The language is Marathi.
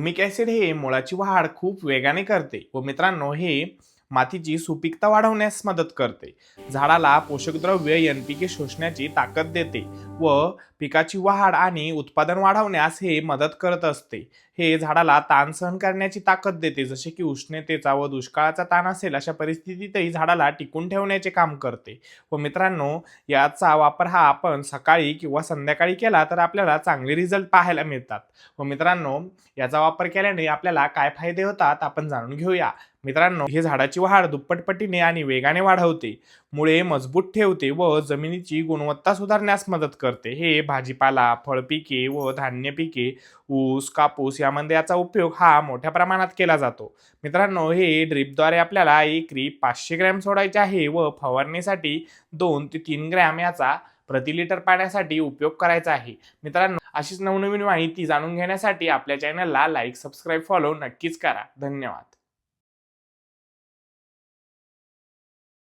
ह्युमिक ॲसिड हे मुळाची वाढ खूप वेगाने करते व मित्रांनो हे मातीची सुपीकता वाढवण्यास मदत करते. झाडाला पोषकद्रव्य NPK शोषण्याची ताकद देते व पिकाची वाढ आणि उत्पादन वाढवण्यास हे मदत करत असते. हे झाडाला ताण सहन करण्याची ताकद देते, जसे की उष्णतेचा व दुष्काळाचा ताण असेल अशा परिस्थितीतही झाडाला टिकून ठेवण्याचे काम करते. व मित्रांनो, याचा वापर हा आपण सकाळी किंवा संध्याकाळी केला तर आपल्याला चांगले रिझल्ट पाहायला मिळतात. व मित्रांनो, याचा वापर केल्याने आपल्याला काय फायदे होतात आपण जाणून घेऊया. मित्रांनो, हे झाडाची वाढ दुप्पटपटीने आणि वेगाने वाढवते, मुळे मजबूत ठेवते व जमिनीची गुणवत्ता सुधारण्यास मदत करते. हे भाजीपाला, फळपिके व धान्य पिके, ऊस, कापूस यामध्ये याचा उपयोग हा मोठ्या प्रमाणात केला जातो. मित्रांनो, हे ड्रिपद्वारे आपल्याला एकरी 500 ग्रॅम सोडायचे आहे व फवारणीसाठी 2 ते 3 ग्रॅम याचा प्रति लिटर पाण्यासाठी उपयोग करायचा आहे. मित्रांनो, अशीच नवनवीन माहिती जाणून घेण्यासाठी आपल्या चॅनलला लाईक, सबस्क्राईब, फॉलो नक्कीच करा. धन्यवाद.